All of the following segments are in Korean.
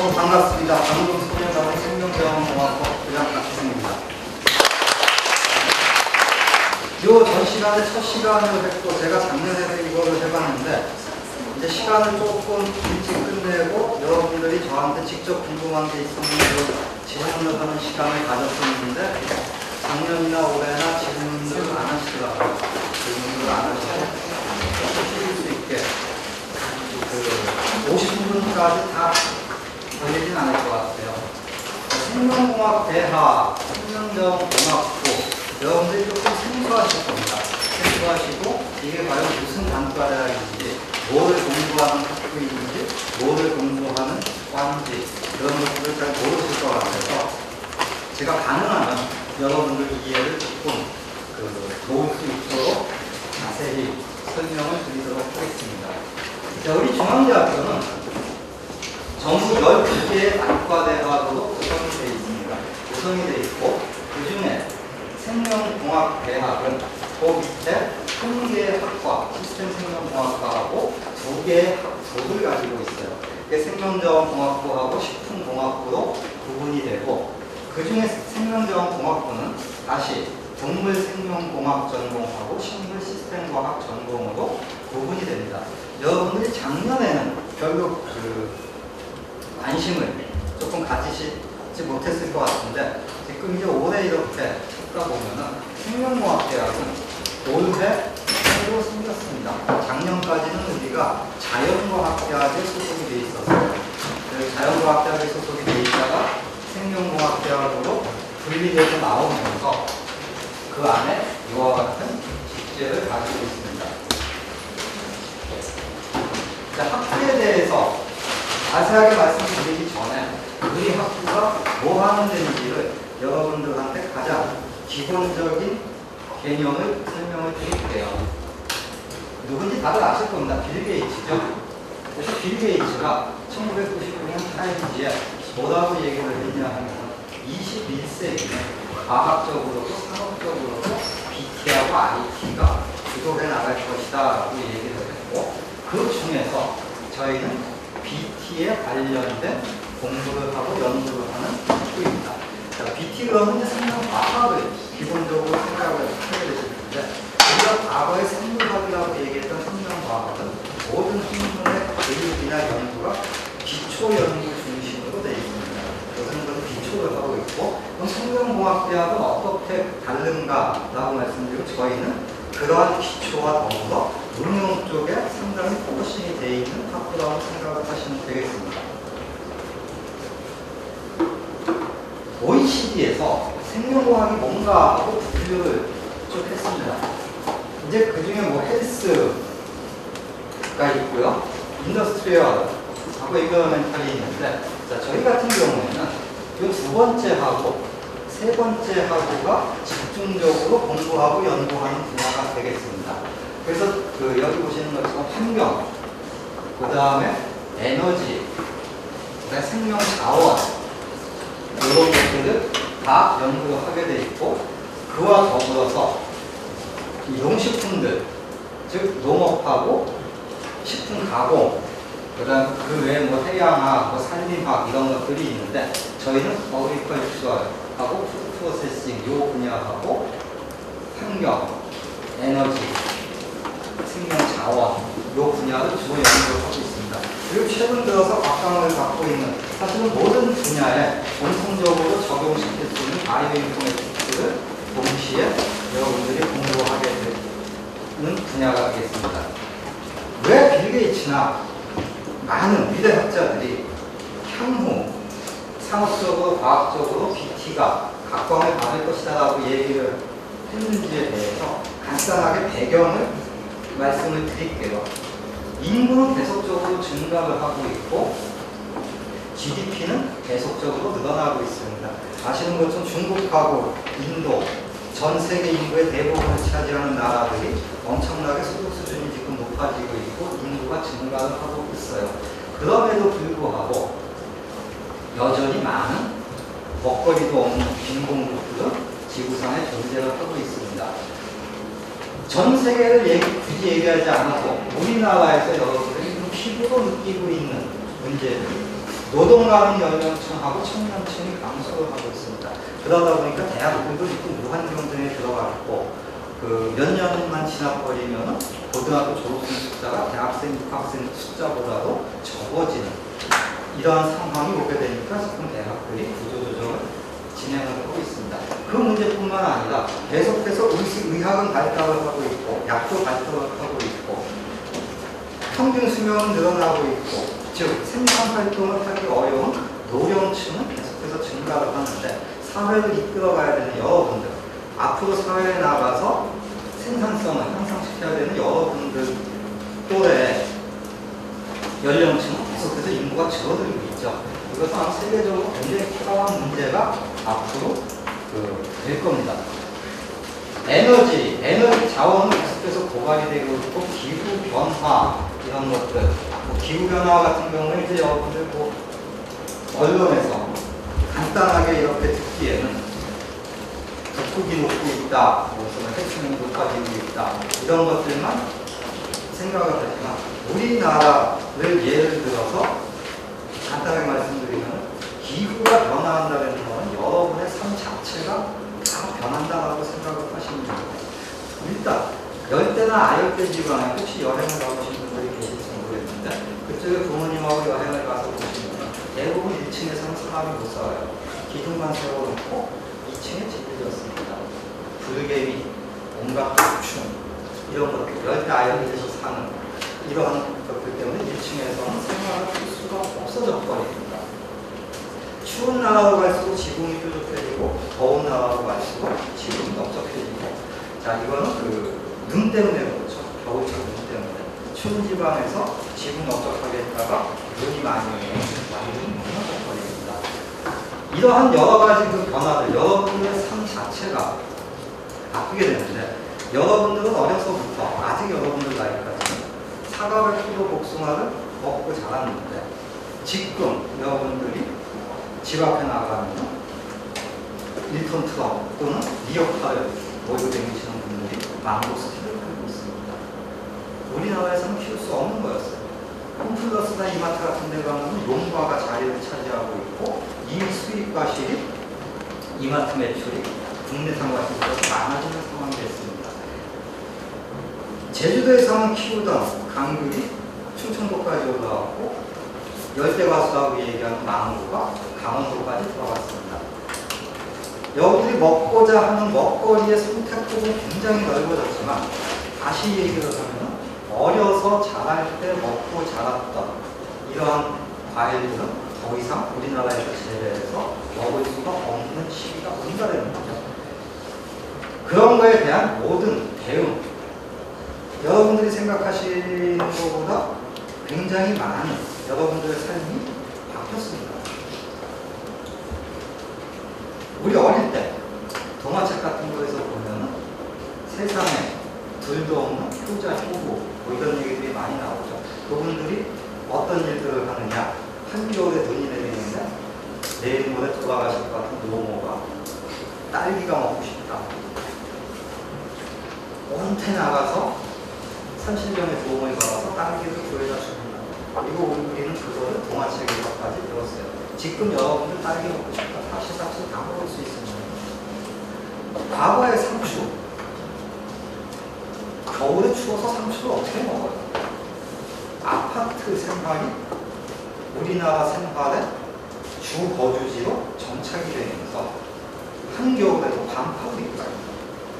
반갑습니다. 방금소년단의 생명병원공학과 부장 박희승입니다. 요 전 시간에 첫 시간을 했고 제가 작년에도 이거를 해봤는데 이제 시간을 조금 일찍 끝내고 여러분들이 저한테 직접 궁금한 게 있었는데 질문을 하는 시간을 가졌었는데 작년이나 올해나 질문을 안 하시더라고요. 질문을 안 하시고 쉬실 수 있게 50분까지 다 걸리진 않을 것 같아요. 생명공학 대하, 생명정공학부 여러분들이 조금 생소하실 겁니다. 생소하시고 이게 과연 무슨 단과대학인지, 뭐를 공부하는 학부인지, 뭐를 공부하는 과인지 그런 것들을 잘 모르실 것 같아서 제가 가능하면 여러분들 이해를 조금 도울 수 있도록 자세히 설명을 드리도록 하겠습니다. 자, 우리 중앙대학교는 전부 12개의 단과대학으로 구성이 되어 있습니다. 구성이 되어 있고 그 중에 생명공학대학은 그 밑에 1개의 학과, 시스템 생명공학과하고 2개의 학부를 가지고 있어요. 생명자원공학부하고 식품공학부로 구분이 되고 그 중에 생명자원공학부는 다시 동물생명공학 전공하고 식물시스템과학 전공으로 구분이 됩니다. 여러분들이 작년에는 별로 관심을 조금 가지지 못했을 것 같은데 지금 이제 올해 이렇게 찾다 보면은 생명공학대학은 올해 새로 생겼습니다. 작년까지는 우리가 자연과학대학에 소속이 돼 있었어요. 자연과학대학에 소속이 돼 있다가 생명공학대학으로 분리돼서 나오면서 그 안에 이와 같은 직제를 가지고 있습니다. 자, 학부에 대해서 자세하게 말씀드리기 전에 우리 학부가 뭐 하는 데인지를 여러분들한테 가장 기본적인 개념을 설명을 드릴게요. 누군지 다들 아실 겁니다. 빌 게이츠죠. 그래서 빌 게이츠가 1999년 타임지에 뭐라고 얘기를 했냐 하면 21세기에 과학적으로도 산업적으로도 BT하고 IT가 주도해 나갈 것이다 라고 얘기를 했고 그 중에서 저희는 BT에 관련된 공부를 하고 연구를 하는 학부입니다. BT로는 생명과학을 기본적으로 생각을 하게 되실 텐데 우리가 과거의 생물학이라고 얘기했던 생명과학은 모든 학문의 교육이나 연구가 기초연구 중심으로 되어 있습니다. 그것은 그런 기초를 하고 있고 그럼 생명공학대학은 어떻게 다른가라고 말씀드리고 저희는 그러한 기초와 더불어 응용 쪽에 상당히 포커싱이 되어 있는 학부라고 생각을 하시면 되겠습니다. OECD에서 생명공학이 뭔가 하고 분류를 쭉 했습니다. 이제 그 중에 뭐 헬스가 있고요. 인더스트리얼하고 이거멘탈이 있는데 자, 저희 같은 경우에는 이 두 번째하고 세 번째하고가 집중적으로 공부하고 연구하는 분야가 되겠습니다. 그래서 여기 보시는 것처럼 환경, 그 다음에 에너지, 그다음에 생명자원 이런 것들을 다 연구를 하게 돼 있고 그와 더불어서 이 농식품들, 즉 농업하고 식품 가공, 그다음 그 외에 뭐 해양학, 뭐 산림학 이런 것들이 있는데 저희는 어그리컬처하고 푸드 프로세싱 요 분야하고 환경, 에너지, 생명자원 요 분야를 주로 연구를 하고 있습니다. 그리고 최근 들어서 각광을 받고 있는 사실은 모든 분야에 공통적으로 적용시킬 수 있는 바이오인포메틱스를 동시에 여러분들이 공부하게 되는 분야가 되겠습니다. 왜 빌 게이츠나 많은 위대학자들이 향후 산업적으로 과학적으로 BT가 각광을 받을 것이다 라고 얘기를 했는지에 대해서 간단하게 배경을 말씀을 드릴게요. 인구는 계속적으로 증가를 하고 있고 GDP는 계속적으로 늘어나고 있습니다. 아시는 것처럼 중국하고 인도, 전 세계 인구의 대부분을 차지하는 나라들이 엄청나게 소득 수준이 지금 높아지고 있고 인구가 증가를 하고 있어요. 그럼에도 불구하고 여전히 많은 먹거리도 없는 빈곤국들은 지구상에 존재를 하고 있습니다. 전 세계를 굳이 얘기하지 않아도 우리나라에서 여러분들이 피부로 느끼고 있는 문제들 노동가는 연령층하고 청년층이 감소를 하고 있습니다. 그러다 보니까 대학들도 지금 무한 경쟁에 들어가 있고 몇 년만 지나버리면 고등학교 졸업생 숫자가 대학생, 입학생 숫자보다도 적어지는 이러한 상황이 오게 되니까 지금 대학들이 구조조정을 진행을 하고 있습니다. 그 문제뿐만 아니라 계속해서 의학은 발달을 하고 있고 약도 발달을 하고 있고 평균 수명은 늘어나고 있고 즉 생산활동을 하기 어려운 노령층은 계속해서 증가를 하는데 사회를 이끌어가야 되는 여러분들 앞으로 사회에 나가서 생산성을 향상시켜야 되는 여러분들 또래 연령층은 계속해서 인구가 줄어들고 있죠. 이것은 아마 세계적으로 굉장히 커다란 문제가 앞으로 될 겁니다. 에너지 자원은 계속해서 고갈이 되고 있고 기후 변화 이런 것들 기후 변화 같은 경우는 이제 여러분들 언론에서 간단하게 이렇게 듣기에는 북극이 녹고 있다, 무슨 해충이 높아지고 있다 이런 것들만 생각을 하지만 우리나라를 예를 들어서 간단하게 말씀드리면 기후가 변화한다는 것은 여러분의 삶 자체가 다 변한다라고 생각을 하시면 됩니다. 일단 열대나 아열대 지방에 혹시 여행을 가보신 분들이 계실지 모르겠는데 그쪽에 부모님하고 여행을 가서 보시면 대부분 1층에서는 사람이 못 살아요. 기둥만 세워놓고 2층에 집을 지었습니다. 불개미, 온갖 곤충 이런 것들 열대 아열대에서 사는 이러한 것들 때문에 1층에서는 생활을 할 수가 없어져 버립니다. 추운 나라로 갈수록 지붕이 뾰족해지고 더운 나라로 갈수록 지붕이 넓적해지고 자 이거는 눈 때문에 그렇죠. 겨울철 눈 때문에 추운 지방에서 지붕 넓적하게 했다가 눈이 많이 오면 완전히 무너져버립니다. 이러한 여러 가지 변화들 여러분들의 삶 자체가 바뀌게 되는데 여러분들은 어려서부터 아직 여러분들 나이까지는 사과를 키고 복숭아를 먹고 자랐는데 지금 여러분들이 집 앞에 나가면 1톤 트럭 또는 리어카를 몰고 다니시는 분들이 망고스틴을 팔고 있습니다. 우리나라에서는 키울 수 없는 거였어요. 홈플러스나 이마트 같은 데 가면 용과가 자리를 차지하고 있고 이미 수입 과실이 이마트 매출이 국내산 과실보다 많아지는 상황이 됐습니다. 제주도에서는 키우던 강귤이 충청도까지 올라왔고 열대과수라고 얘기하는 망고가 강원도까지 들어갔습니다. 여러분들이 먹고자 하는 먹거리의 선택폭은 굉장히 넓어졌지만 다시 얘기를 하면 어려서 자랄 때 먹고 자랐던 이러한 과일들은 더 이상 우리나라에서 재배해서 먹을 수가 없는 시기가 온다는 거죠. 그런 거에 대한 모든 대응 여러분들이 생각하시는 것보다 굉장히 많은 여러분들의 삶이 바뀌었습니다. 우리 어릴 때 동화책 같은 거에서 보면은 세상에 둘도 없는 효자, 효부 뭐 이런 얘기들이 많이 나오죠. 그분들이 어떤 일들을 하느냐 한겨울에 눈이 내리는데 내일 모레 돌아가실 것 같은 노모가 딸기가 먹고 싶다. 온태 나가서 산신령의 도움을 받아서 딸기를 구해다 줍니다. 이거 우리는 그거를 동화책에서까지 들었어요. 지금 여러분들 딸기 먹고 싶다. 다시삭시 다 먹을 수 있습니다. 과거의 상추. 겨울에 추워서 상추를 어떻게 먹어요? 아파트 생활이 우리나라 생활의 주 거주지로 정착이 되면서 한겨울에도 반팔을 입고 다닙니다.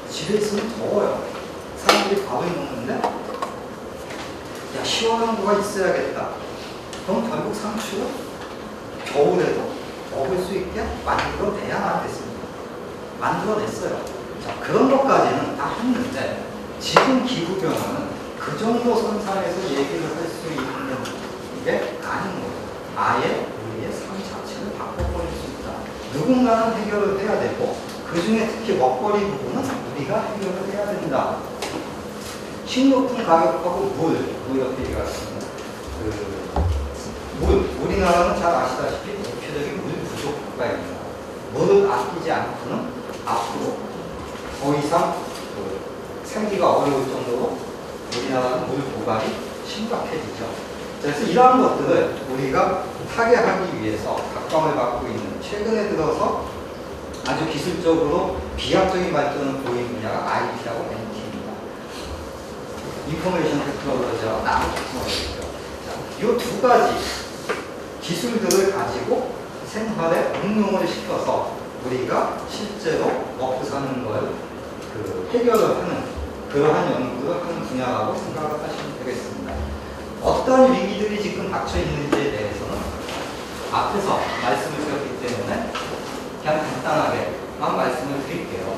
집에 있으면 더워요. 사람들이 밥을 먹는데 야 시원한 거가 있어야겠다. 그럼 결국 상추를 겨울에도 먹을 수 있게 만들어내야 됐습니다. 만들어냈어요. 자, 그런 것까지는 다 했는데 지금 기후변화는 그 정도 선상에서 얘기를 할 수 있는 게 아닌 거예요. 아예 우리의 삶 자체를 바꿔버릴 수 있다. 누군가는 해결을 해야 되고 그 중에 특히 먹거리 부분은 우리가 해결을 해야 된다. 식료품 가격하고 물 이렇게 얘기했습니다. 우리나라는 잘 아시다시피 대표적인 물 부족 국가입니다. 물을 아끼지 않고는 앞으로 더 이상 살기가 어려울 정도로 우리나라는 물 고갈이 심각해지죠. 그래서 이러한 것들을 우리가 타개하기 위해서 각광을 받고 있는 최근에 들어서 아주 기술적으로 비약적인 발전을 보인 분야가 IT하고 NT입니다. 인포메이션 테크놀로지와 나노 테크놀로지죠. 이 두 가지 기술들을 가지고 생활에 응용을 시켜서 우리가 실제로 먹고 사는 걸 해결을 하는 그러한 연구를 하는 분야라고 생각을 하시면 되겠습니다. 어떤 위기들이 지금 닥쳐 있는지에 대해서는 앞에서 말씀을 드렸기 때문에 그냥 간단하게만 말씀을 드릴게요.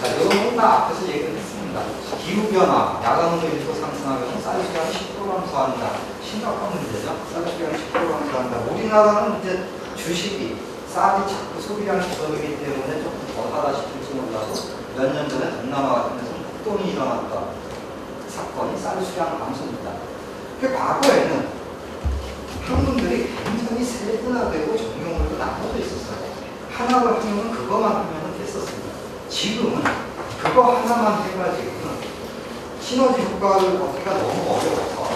자, 여러분 다 앞에서 얘기를 했습니다. 기후변화, 야간온도 상승하면 쌀수량이 10% 감소한다. 심각한 문제죠. 쌀수량이 10% 감소한다. 우리나라는 이제 주식이 쌀이 자꾸 소비량이 줄어들기 때문에 조금 더 하다 싶을지 몰라도 몇 년 전에 동남아 같은 데서 폭동이 일어났던 사건이 쌀수량 감소입니다. 그 과거에는 학문들이 굉장히 세분화되고 정형으로 나눠져 있었어요. 하나를 하면 그것만 하면 됐었습니다. 지금은 그거 하나만 해가지고는 시너지 효과를 얻기가 너무 어려워서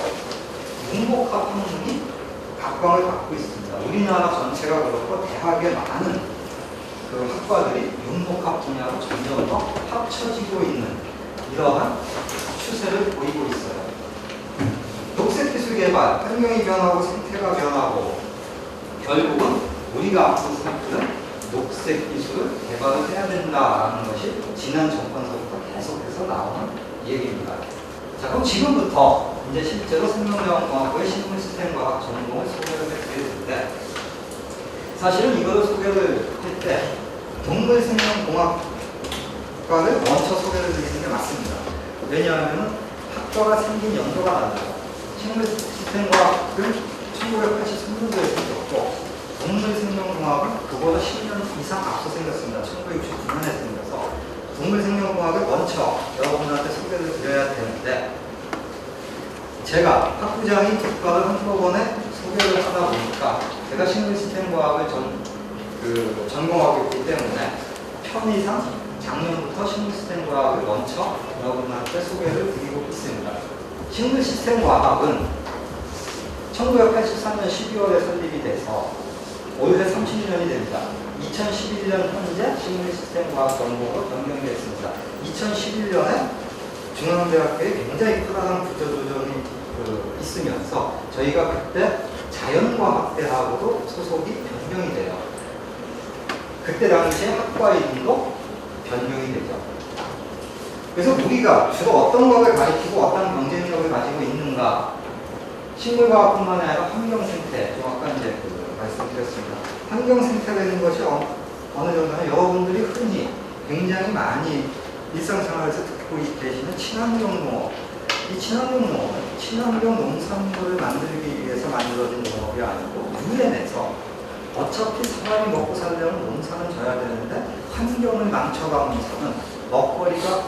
융복합 학문이 각광을 받고 있습니다. 우리나라 전체가 그렇고 대학의 많은 그 학과들이 융복합 분야로 점점 더 합쳐지고 있는 이러한 추세를 보이고 있어요. 녹색기술 개발, 환경이 변하고 생태가 변하고 결국은 우리가 앞으로 생각하는 녹색 기술을 개발을 해야 된다는 것이 지난 정권서부터 계속해서 나오는 얘기입니다. 자, 그럼 지금부터 이제 실제로 생명과학과의 식물시스템과학 전공을 소개를 해드릴 텐데 사실은 이거를 소개를 할 때 동물생명공학과를 먼저 소개를 드리는 게 맞습니다. 왜냐하면 학과가 생긴 연도가 달라요. 식물시스템과학은 1983년도에 생겼고 동물생명공학은 그보다 10년 이상 앞서 생겼습니다. 1969년에 생겨서 동물생명공학을 먼저 여러분한테 소개를 드려야 되는데 제가 학부장이 두 과를 한꺼번에 소개를 하다 보니까 제가 식물시스템과학을 전공하고 있기 때문에 편의상 작년부터 식물시스템과학을 먼저 여러분한테 소개를 드리고 있습니다. 식물시스템과학은 1983년 12월에 설립이 돼서 올해 30년이 됩니다. 2011년 현재 식물시스템과학 전공으로 변경됐습니다. 2011년에 중앙대학교에 굉장히 커다란 구조조정이 있으면서 저희가 그때 자연과학대하고도 소속이 변경이 돼요. 그때 당시에 학과 이름도 변경이 되죠. 그래서 우리가 주로 어떤 과학을 가리키고 어떤 경쟁력을 가지고 있는가 식물과학뿐만 아니라 환경생태, 좀 아까 이제 말씀드렸습니다. 환경생태라는 것이 어느 정도는 여러분들이 흔히 굉장히 많이 일상생활에서 듣고 계시는 친환경농업. 이 친환경농업은 친환경 농산물을 만들기 위해서 만들어진 농업이 아니고 유엔에서 어차피 사람이 먹고 살려면 농사는 져야 되는데 환경을 망쳐가면서는 먹거리가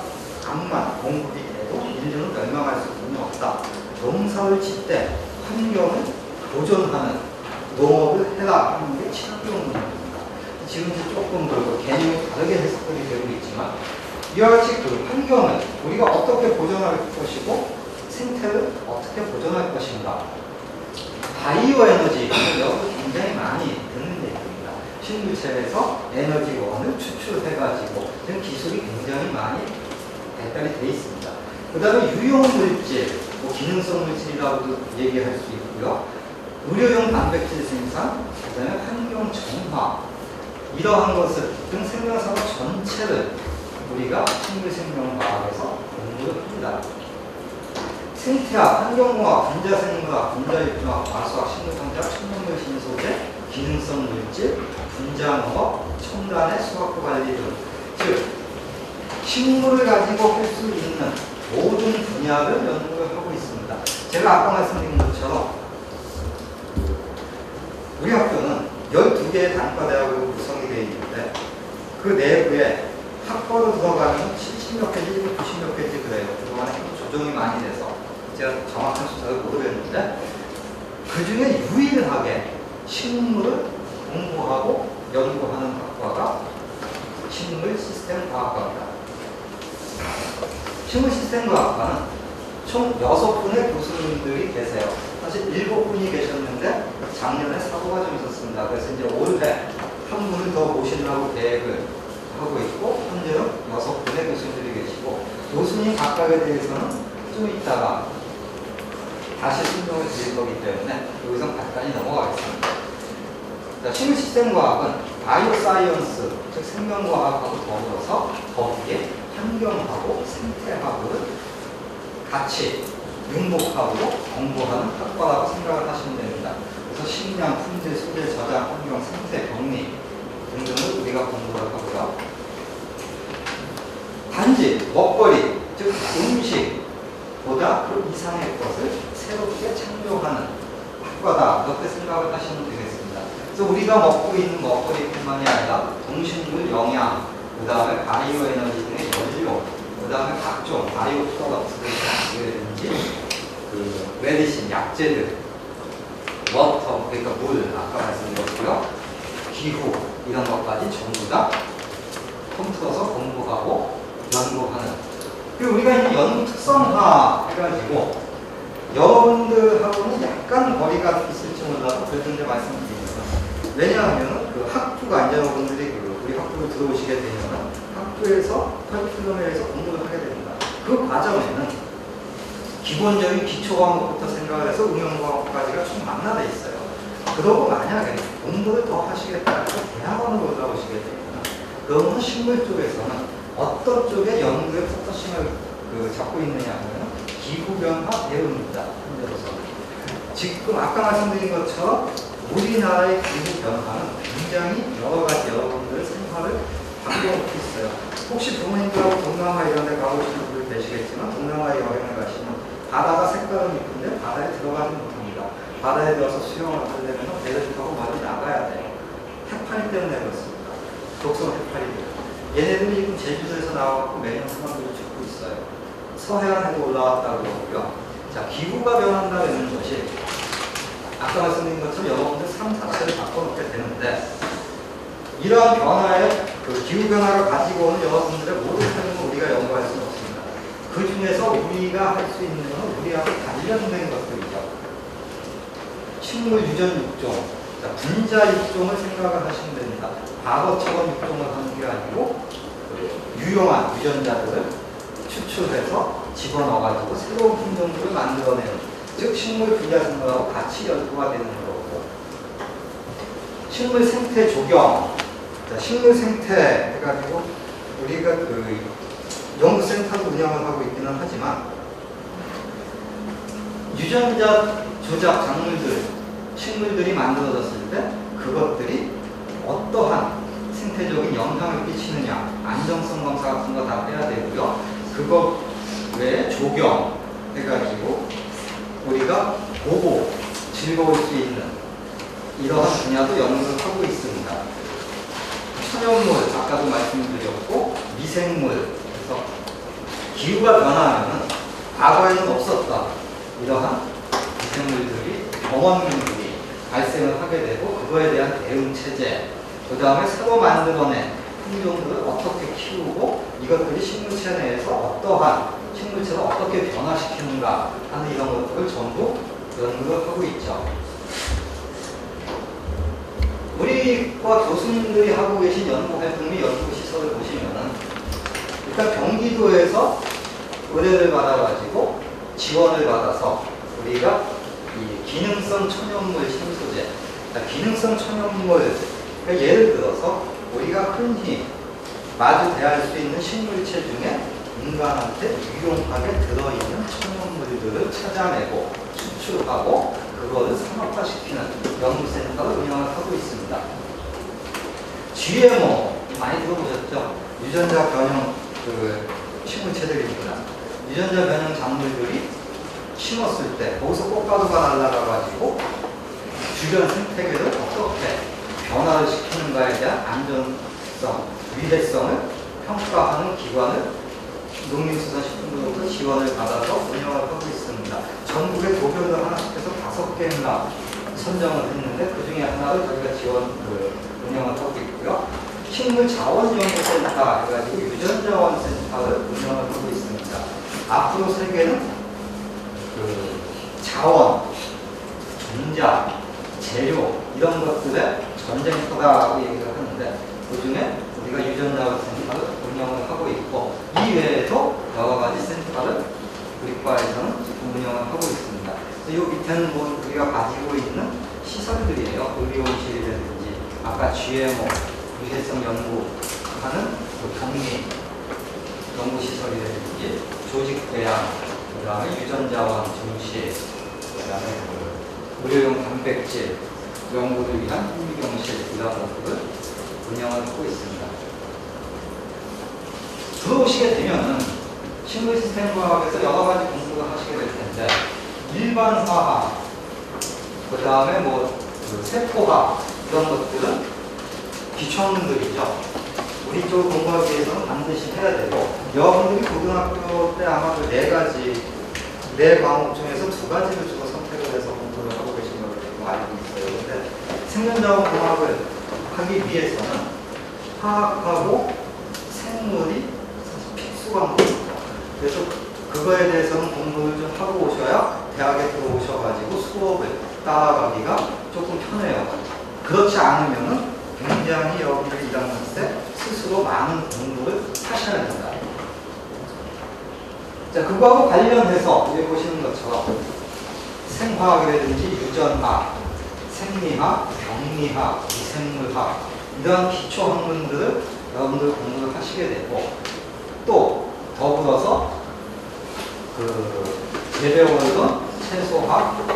암만 공급이 돼도 인류는 멸망할 수는 없다. 농사를 짓 때 환경을 보존하는 농업을 해라 하는 게 친환경 농업입니다. 지금 이제 조금 개념이 다르게 해석이 되고 있지만 이와 같이 그 환경을 우리가 어떻게 보존할 것이고 생태를 어떻게 보존할 것인가 바이오 에너지 여기서 굉장히 많이 듣는 얘기입니다. 식물체에서 에너지원을 추출해가지고 지금 기술이 굉장히 많이 발달이 되어 있습니다. 그 다음에 유용물질, 기능성 물질이라고도 얘기할 수 있고요. 의료용 단백질 생산, 그 다음에 환경 정화 이러한 것을 등 생명사고 전체를 우리가 식물생명과학에서 공부를 합니다. 생태학, 환경공학, 분자생물학, 분자유기학, 과수학, 식물성장, 천연물 신소재, 기능성 물질, 분자농업, 첨단의 수확과 관리 등 즉 식물을 가지고 할 수 있는 모든 분야를 연구를 하고 있습니다. 제가 아까 말씀드린 것처럼 우리 학교는 12개의 단과대학으로 구성이 되어 있는데 그 내부에 학과로 들어가면 70몇 개지, 90몇 개지 그래요. 그동안에 조정이 많이 돼서 제가 정확한 숫자를 모르겠는데 그 중에 유일하게 식물을 공부하고 연구하는 학과가 식물시스템과학과입니다. 식물시스템과학과는 총 6분의 교수님들이 계세요. 사실 7분이 계셨는데 작년에 사고가 좀 있었습니다. 그래서 이제 올해 한 분을 더 모시려고 계획을 하고 있고, 현재는 6분의 교수님들이 계시고, 교수님 각각에 대해서는 좀 이따가 다시 설명을 드릴 거기 때문에 여기서 간단히 넘어가겠습니다. 자, 식물시스템과학은 바이오사이언스, 즉 생명과학하고 더불어서 거기에 환경하고 생태학을 같이 융복하고 공부하는 학과라고 생각을 하시면 됩니다. 그래서 식량, 품질, 소재, 저장, 환경, 생태, 병리 등등을 우리가 공부를 하고요. 단지 먹거리, 즉 음식보다 그 이상의 것을 새롭게 창조하는 학과다, 이렇게 생각을 하시면 되겠습니다. 그래서 우리가 먹고 있는 먹거리뿐만이 아니라 동식물 영양, 그 다음에 바이오 에너지 등의 연료, 그 다음에 각종 바이오 프로덕트라든지 그 메디신, 약재들, 워터, 그러니까 물, 아까 말씀드렸고요. 기후, 이런 것까지 전부 다 통틀어서 공부하고 연구하는. 그리고 우리가 이 연구 특성화 해가지고 여러분들하고는 약간 거리가 있을지 몰라도 그래도 이제 말씀드립니다. 왜냐하면 그 학부가 이제 여러분들이 우리 학부를 들어오시게 되면 학부에서 커리큘럼에서 공부를 하게 됩니다. 그 과정에는 기본적인 기초과목부터 생각을 해서 응용과목까지가 좀 만나져 있어요. 그러고 만약에 공부를 더 하시겠다 해서 대학원으로 올라오시게 됩니다. 그러면 식물 쪽에서는 어떤 쪽에 연구에 포커싱을 잡고 있느냐 하면 기후변화 대응입니다. 현재로서는. 지금 아까 말씀드린 것처럼 우리나라의 기후변화는 굉장히 여러 가지 여러분들의 생활을 바꿔놓고 있어요. 혹시 부모님들하고 동남아 이런 데 가보시는 분들 계시겠지만 동남아에 여행을 가시면 바다가 색깔은 이쁜데 바다에 들어가지 못합니다. 바다에 들어서 수영을 하려면 배를 타고 멀리 나가야 돼요. 해파리 때문에 그렇습니다. 독성 해파리들. 얘네들이 지금 제주도에서 나와서 매년 사람들이 죽고 있어요. 서해안에도 올라왔다고 그러고요. 자, 기후가 변한다는 것이 아까 말씀드린 것처럼 여러분들 삶 자체를 바꿔놓게 되는데, 이러한 변화의 그 기후변화를 가지고 오는 여러분들의 모든 삶을 우리가 연구할 수는 없습니다. 그 중에서 우리가 할 수 있는 건 우리하고 관련된 것들이죠. 식물 유전 육종, 자, 분자 육종을 생각을 하시면 됩니다. 과거처럼 육종을 하는 게 아니고 유용한 유전자들을 추출해서 집어넣어가지고 새로운 품종들을 만들어내는, 즉 식물 분야생물하고 같이 연구가 되는 거고, 식물 생태 조경, 자, 식물 생태 해가지고 우리가 그 연구센터도 운영을 하고 있기는 하지만 유전자 조작 작물들, 식물들이 만들어졌을 때 그것들이 어떠한 생태적인 영향을 끼치느냐, 안정성 검사 같은 거 다 해야 되고요. 그거 외에 조경 해가지고 우리가 보고 즐거울 수 있는 이러한 분야도 연구를 하고 있습니다. 천연물, 아까도 말씀드렸고, 미생물, 그래서 기후가 변화하면 과거에는 없었던 이러한 미생물들이, 병원균들이 발생을 하게 되고, 그거에 대한 대응 체제, 그 다음에 새로 만들어낸 품종들을 어떻게 키우고 이것들이 식물체 내에서 어떠한 식물체를 어떻게 변화시키는가 하는 이런 것들을 전부 연구를 하고 있죠. 우리과 교수님들이 하고 계신 연구활동 및 연구시설을 보시면은 일단 경기도에서 의뢰를 받아가지고 지원을 받아서 우리가 이 기능성 천연물 신소재, 기능성 천연물, 그러니까 예를 들어서 우리가 흔히 마주 대할 수 있는 식물체 중에 인간한테 유용하게 들어있는 천연물들을 찾아내고 추출하고 그거를 산업화시키는 연구센터를 운영을 하고 있습니다. GMO 많이 들어보셨죠? 유전자 변형 식물체들입니다. 유전자 변형 작물들이 심었을 때 거기서 꽃가루가 날아가가지고 주변 생태계를 어떻게 변화를 시키는가에 대한 안전성, 위해성을 평가하는 기관을 농림수산식품부로부터 지원을 받아서 운영을 하고 있습니다. 전국의 도별로 하나씩 해서 5개인가 선정을 했는데 그 중에 하나를 저희가 운영을 하고 있고요. 식물자원연구센터 해가지고 유전자원센터를 운영을 하고 있습니다. 앞으로 세계는 그 자원, 종자, 재료 이런 것들의 전쟁터다라고 얘기를 하는데 그중에 우리가 유전자원 센터를 운영을 하고 있고 이 외에도 여러 가지 센터를 우리 과에서는 지금 운영을 하고 있습니다. 이 밑에는 뭐 우리가 가지고 있는 시설들이에요. 의료원실이라든지 아까 GMO, 유해성 연구하는 격리 연구시설이라든지 조직 배양, 그 다음에 유전자원 증시, 그 다음에 의료용 단백질 연구를 위한 현미경실 이런 것들을 운영을 하고 있습니다. 들어오시게 되면은 식물시스템 과학에서 여러 가지 공부를 하시게 될 텐데 일반 화학, 그 다음에 세포학 이런 것들은 기초학문들이죠. 우리 쪽 공부하기 위해서는 반드시 해야 되고 여러분들이 고등학교 때 아마 그 네 과목 중에서 2가지를 주로 선택을 해서 공부를 하고 계신 걸로 알고 있어요. 근데 생명자원공학을 하기 위해서는 화학하고 생물이 사실 필수 과목입니다. 그래서 그거에 대해서는 공부를 좀 하고 오셔야 대학에 들어오셔가지고 수업을 따라가기가 조금 편해요. 그렇지 않으면은 굉장히 여러분들이 1학년 때 스스로 많은 공부를 하셔야 된다. 자, 그거하고 관련해서 여기 보시는 것처럼 생화학이라든지 유전학, 생리학, 병리학, 미생물학 이런 기초 학문들을 여러분들 공부를 하시게 되고 또 더불어서 그 재배원론, 채소학,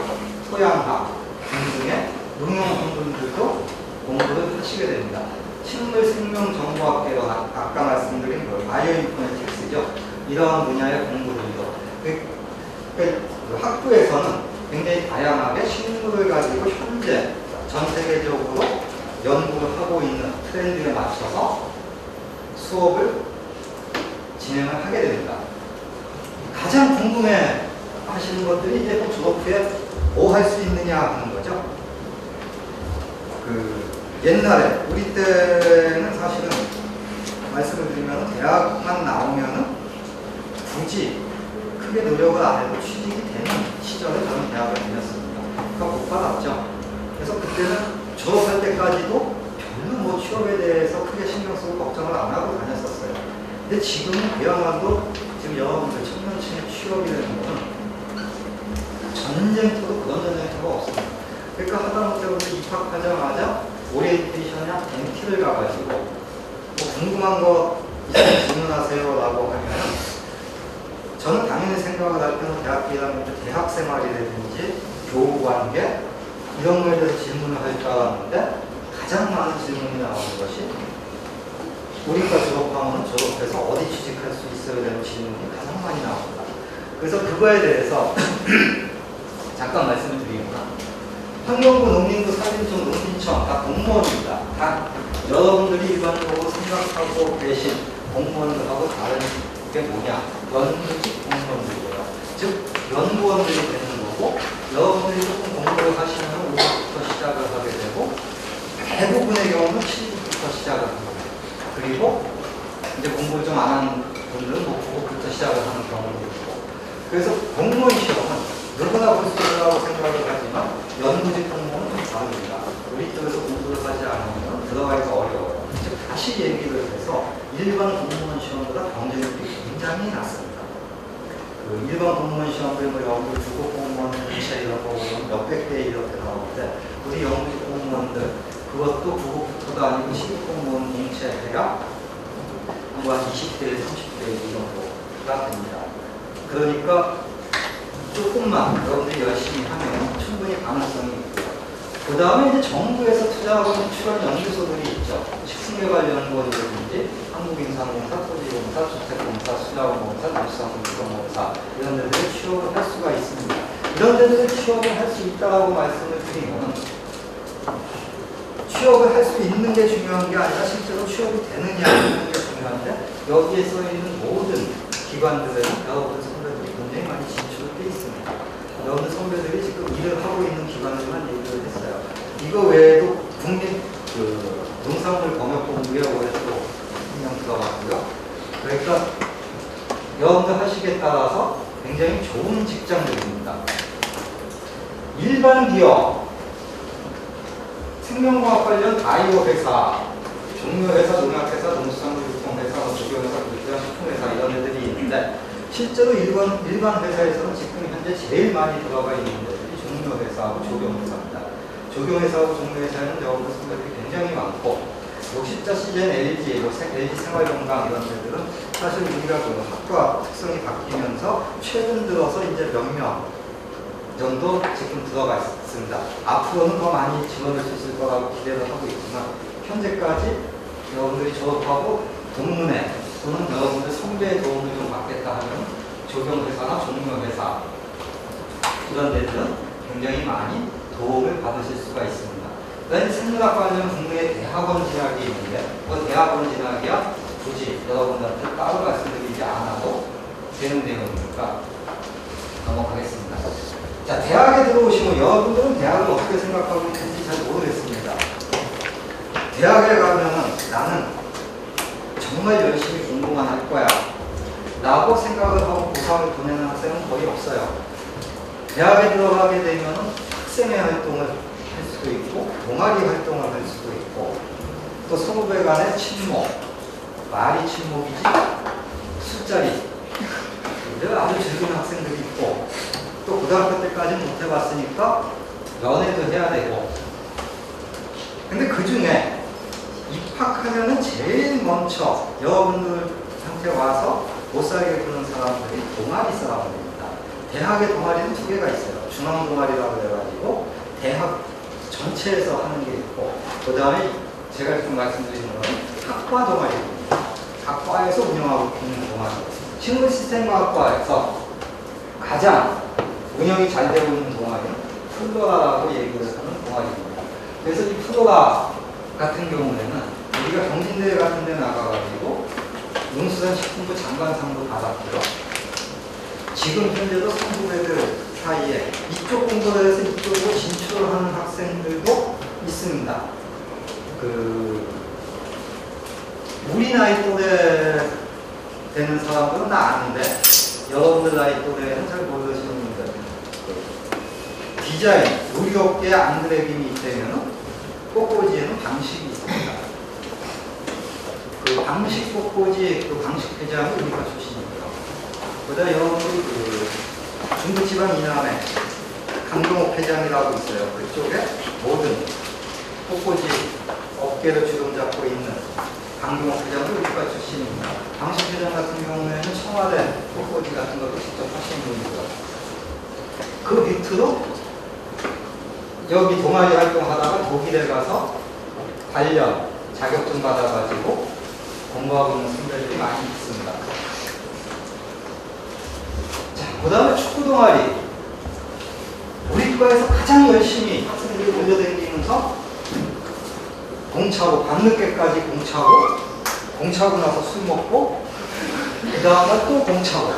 토양학 등등의 응용 학문들도 공부를 하시게 됩니다. 식물생명정보학계로 아까 말씀드린 그 바이오인포메틱스죠. 이러한 분야의 공부들도 그 학부에서는 굉장히 다양하게 식물을 가지고 현재 전 세계적으로 연구를 하고 있는 트렌드에 맞춰서 수업을 진행을 하게 됩니다. 가장 궁금해 하시는 것들이 이제 뭐 졸업 후에 뭐 할 수 있느냐 하는 거죠. 그 옛날에 우리 때는 사실은 말씀을 드리면 대학만 나오면은 굳이 크게 노력을 안 해도 취직이 되는 시절에 저는 대학을 다녔습니다. 그러니까 못 받았죠. 그래서 그때는 졸업할 때까지도 별로 뭐 취업에 대해서 크게 신경 쓰고 걱정을 안 하고 다녔었어요. 근데 지금은 그야말로 지금 여러분들 청년층의 취업이라는 거는 전쟁터도 그런 전쟁터가 없습니다. 그러니까 하다못해 입학하자마자 오리엔테이션이나 MT를 가가지고 뭐 궁금한 거 있으면 질문하세요 라고 하면 저는 당연히 생각을 할 때는 대학교 1학년 때 대학 생활이라든지 교우관계 이런 거에 대해서 질문을 할 줄 알았는데 가장 많은 질문이 나오는 것이 우리가 졸업하면 졸업해서 어디 취직할 수 있어야 되는 질문이 가장 많이 나옵니다. 그래서 그거에 대해서 잠깐 말씀을 드리겠습니다. 환경부, 농림부, 산림청, 농민청 다 공무원입니다. 다 여러분들이 일반적으로 생각하고 계신 공무원들하고 다른 게 뭐냐? 연구직 공무원들이에요. 즉 연구원들이 되는 거고 여러분들이 조금 공부를 하시면 5부터 시작을 하게 되고 대부분의 경우는 7부터 시작을 합니다. 그리고 이제 공부를 좀 안 한 분들은 9부터 시작을 하는 경우도 있고 그래서 공무원 시험은 누구나 볼 수 있다고 생각을 하지만 연구직 공무원은 좀 다릅니다. 우리 쪽에서 공부를 하지 않으면 들어가기가 어려워요. 즉 다시 얘기를 해서 일반 공무원 시험보다 경쟁률이 굉장히 낮습니다. 그 일반 공무원 시험들 뭐 연구 주고 공무원 공채 이런 거 보면 몇백 대 이렇게 나오는데 우리 연구직 공무원들 그것도 9급부터도 아니고 10급 공무원 공채 해야 한 20대, 30대 이 정도가 됩니다. 그러니까 조금만 여러분들이 열심히 하면 충분히 가능성이 있고요. 그 다음에 이제 정부에서 투자하고 있는 출연 연구소들이 있죠. 식품개발연구원이라든지 한국인삼공사, 토지공사, 주택공사, 수자원공사, 남수산공사 이런 데들에 취업을 할 수가 있습니다. 이런 데들에 취업을 할 수 있다고 말씀을 드리면 취업을 할 수 있는 게 중요한 게 아니라 실제로 취업이 되느냐 하는 게 중요한데 여기에 써 있는 모든 기관들에는 여러분 선배들이 굉장히 많이 진출을 돼 있습니다. 여러분 선배들이 지금 일을 하고 있는 기관들만 얘기를 했어요. 이거 외에도 국립 농산물 검역본부에 올해 또 한 명 들어갔고요. 그러니까 여러분들 하시기에 따라서 굉장히 좋은 직장들입니다. 일반 기업, 생명과학 관련 바이오 회사, 종료회사, 농약회사, 농수산물유통회사, 조경회사, 식품회사 이런 애들이 있는데 실제로 일반 회사에서는 지금 현재 제일 많이 들어가 있는 데들이 종료회사하고 조경회사입니다. 조경회사하고 종료회사에는 여러분 선배들이 굉장히 많고 녹십자 CGN, LG, LG 생활건강 이런 데들은 사실 우리가 그 학과 특성이 바뀌면서 최근 들어서 이제 몇 명 정도 지금 들어가 있습니다. 앞으로는 더 많이 지원할 수 있을 거라고 기대를 하고 있지만 현재까지 여러분들이 졸업하고 동문회 또는 여러분들 선배의 도움을 좀 받겠다 하면 조경회사나 종료회사 이런 데들은 굉장히 많이 도움을 받으실 수가 있습니다. 그다음에 생물학 관련 국내에 대학원 진학이 있는데 그 대학원 진학이야 굳이 여러분들한테 따로 말씀드리지 않아도 되는 내용이니까 넘어가겠습니다. 자, 대학에 들어오시면 여러분들은 대학을 어떻게 생각하고 있는지 잘 모르겠습니다. 대학에 가면은 나는 정말 열심히 공부만 할 거야 라고 생각을 하고 고3을 보내는 학생은 거의 없어요. 대학에 들어가게 되면은 학생회 활동을 할 수도 있고 동아리 활동을 할 수도 있고 또 선후배 간의 친목, 말이 친목이지 술자리 이들 아주 즐기는 학생들이 있고 또 고등학교 때까지는 못 해봤으니까 연애도 해야 되고 근데 그 중에 입학하면은 제일 먼저 여러분들한테 와서 못 살게 구는 사람들이 동아리 사람들입니다. 대학의 동아리는 두 개가 있어요. 중앙 동아리라고 해가지고 대학 전체에서 하는 게 있고 그 다음에 제가 지금 말씀드리는 건 학과 동아리입니다. 학과에서 운영하고 있는 동아리. 식물시스템과학과에서 가장 운영이 잘 되고 있는 동아리는 플로라라고 얘기를 하는 동아리입니다. 그래서 이 플로라 같은 경우에는 우리가 경진대회 같은 데 나가가지고 농수산식품부 장관상도 받았고요. 지금 현재도 선후배들 사이에 이쪽 공부를 해서 이쪽으로 진출을 하는 학생들도 있습니다. 우리 나이 또래 되는 사람들은 다 아는데 여러분들 나이 또래는 잘 모르시는 분들 디자인, 의류업계에 안드레김이 있다면 꽃꽂이에는 방식이 있습니다. 그 방식 꽃꽂이, 그 방식 회장이 우리가 출신이고요. 그다음에 여러분들이 중부지방 이남에 강동욱 회장이라고 있어요. 그쪽에 모든 꽃꽂이 업계를 주름잡고 있는 강동욱 회장도 우리가 출신입니다. 방식 회장 같은 경우에는 청와대 꽃꽂이 같은 것도 직접 하시는 분이고요. 그 밑으로 여기 동아리 활동하다가 독일에 가서 관련 자격증 받아가지고 공부하고 있는 선배들이 많이 있습니다. 자, 그 다음에 축구 동아리. 우리 과에서 가장 열심히 학생들이 몰려다니면서 공차고, 밤늦게까지 공차고 나서 술 먹고, 그 다음에 또 공차고.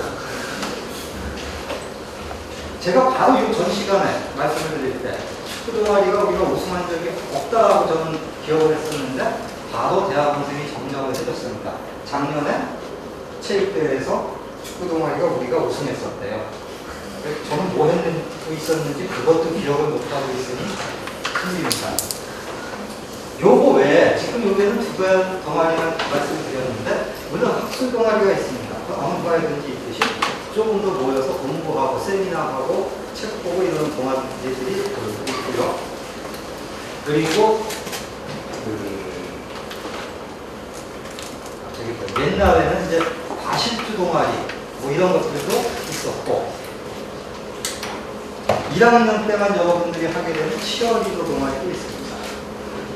제가 바로 이 전 시간에 말씀을 드릴 때 축구 동아리가 우리가 우승한 적이 없다라고 저는 기억을 했었는데 바로 대학원생이 정정을 해줬습니다. 작년에 체육대회에서 축구 동아리가 우리가 우승했었대요. 저는 뭐 있었는지 그것도 기억을 못하고 있으니 큰일입니다. 요거 외에 지금 여기에는 두 가지 동아리만 말씀드렸는데 물론 학술 동아리가 있습니다. 어느 과에든지 있듯이 조금 더 모여서 공부하고 세미나하고 책 보고 이런 동아리들이 있고요. 그리고 옛날에는 이제 과실주 동아리 뭐 이런 것들도 있었고 1학년 때만 여러분들이 하게 되는 치어리더 동아리도 있습니다.